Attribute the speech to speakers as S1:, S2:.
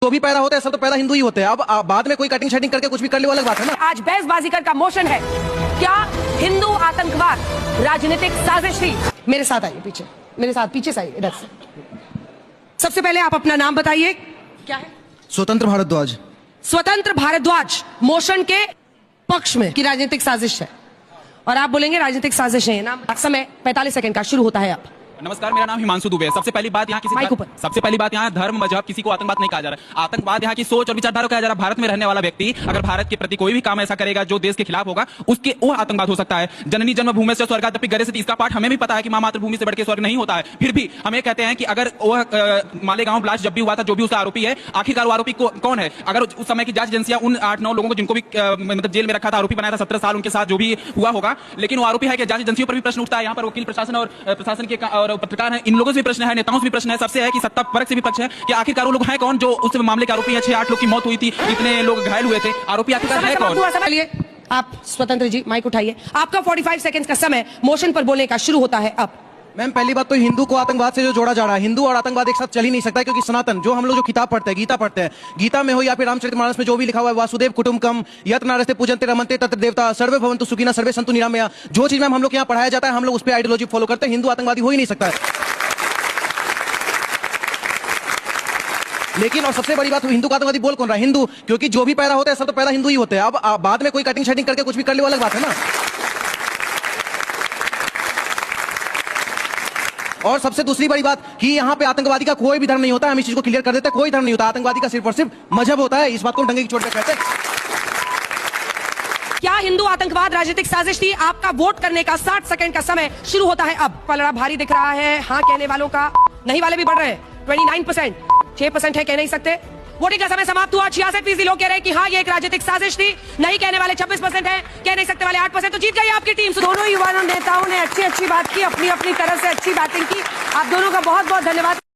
S1: जो भी पैदा होते हैं सब तो पैदा हिंदू ही होते हैं। अब बाद में कोई कटिंग शेटिंग करके कुछ भी कर ले वो अलग बात है ना।
S2: आज बहसबाजीकर का मोशन है, क्या हिंदू आतंकवाद राजनीतिक साजिश थी? मेरे साथ आइए, पीछे मेरे साथ, पीछे से आइए, इधर से। सबसे पहले आप अपना नाम बताइए, क्या है?
S1: स्वतंत्र भारद्वाज।
S2: स्वतंत्र भारद्वाज मोशन के पक्ष में कि राजनीतिक साजिश है, और आप बोलेंगे राजनीतिक साजिश है। नाम समय 45 सेकंड का शुरू होता है अब।
S3: नमस्कार, मेरा नाम हिमांशु दुबे है। सबसे पहली बात यहाँ धर्म मजहब किसी को आतंकवाद नहीं कहा जा रहा है। आतंकवाद यहाँ की सोच और विचारधारा को कहा जा रहा है। भारत में रहने वाला व्यक्ति अगर भारत के प्रति कोई भी काम ऐसा करेगा जो देश के खिलाफ होगा, उसके वो आतंकवाद हो सकता है। जननी जन्मभूमि से स्वर्गादपि गरीयसी, इसका पाठ हमें भी पता है कि मां मातृभूमि से बढ़ के स्वर्ग नहीं होता है। फिर भी हमें कहते हैं कि अगर वह मालेगांव ब्लास्ट जब भी हुआ था, जो भी उसका आरोपी है, आखिरकार वो आरोपी कौन है? अगर उस समय की जांच एजेंसियां उन 8-9 लोगों को जिनको भी मतलब जेल में रखा था, आरोपी बनाया था 17 साल, उनके साथ जो भी हुआ होगा, लेकिन वो आरोपी है कि जांच एजेंसियों पर भी प्रश्न उठता है। यहाँ पर वकील प्रशासन और प्रशासन के और पत्रकार हैं, इन लोगों से भी प्रश्न है, नेताओं से भी प्रश्न है, सबसे है कि सत्ता पक्ष से भी पक्ष है कि आखिरकार वो लोग हैं कौन जो उस मामले के आरोपी है। 6-8 लोग की मौत हुई थी, इतने लोग घायल हुए थे, आरोपी आखिरकार है कौन?
S2: आप स्वतंत्र जी माइक उठाइए, आपका 45 सेकंड का समय मोशन पर बोलने का शुरू होता है अब।
S1: मैम, पहली बात तो हिंदू को आतंकवाद से जो जोड़ा जा रहा है, हिंदू और आतंकवाद एक साथ चल ही नहीं सकता, क्योंकि सनातन जो हम लोग जो किताब पढ़ते हैं, गीता पढ़ते हैं, गीता में हो या फिर रामचरितमानस में जो भी लिखा हुआ है, वासुदेव कुटुंबकम यत् नारस्ते पूजन्ते रमन्ते तत्र देवता सर्वे भवन्तु सुखिनः सर्वे सन्तु निरामया, जो चीज मैम हम लोग यहाँ पढ़ाया जाता है, हम लोग उस पर आइडियोलॉजी फॉलो करते हैं। हिंदू आतंकवादी हो ही नहीं सकता है। लेकिन और सबसे बड़ी बात, हिंदू का आतंकवादी बोल कौन रहा है? हिंदू, क्योंकि जो भी पैदा होते हैं सब तो पैदा हिंदू ही होते हैं। अब बाद में कोई कटिंग शेटिंग करके कुछ भी कर ले वो अलग बात है ना। और सबसे दूसरी बड़ी बात कि यहाँ पे आतंकवादी का कोई भी धर्म नहीं होता है। हम इस चीज को क्लियर कर देते हैं, कोई धर्म नहीं होता। आतंकवादी का सिर्फ और सिर्फ मजहब होता है। इस बात को डंगे की चोट पे कहते हैं।
S2: क्या हिंदू आतंकवाद राजनीतिक साजिश थी? आपका वोट करने का 60 सेकंड का समय शुरू होता है अब। पलड़ा भारी दिख रहा है, हाँ कहने वालों का, नहीं वाले भी बढ़ रहे हैं। 29%, 6% है, कह नहीं सकते। वोटिंग का समय समाप्त हुआ। 66% लोग कह रहे हैं कि हाँ ये एक राजनीतिक साजिश थी। नहीं कहने वाले 26% है, कह नहीं सकते वाले 8%। तो जीत गई आपकी टीम। दोनों युवा नेताओं ने अच्छी बात की, अपनी अपनी तरह से अच्छी बैटिंग की। आप दोनों का बहुत बहुत धन्यवाद।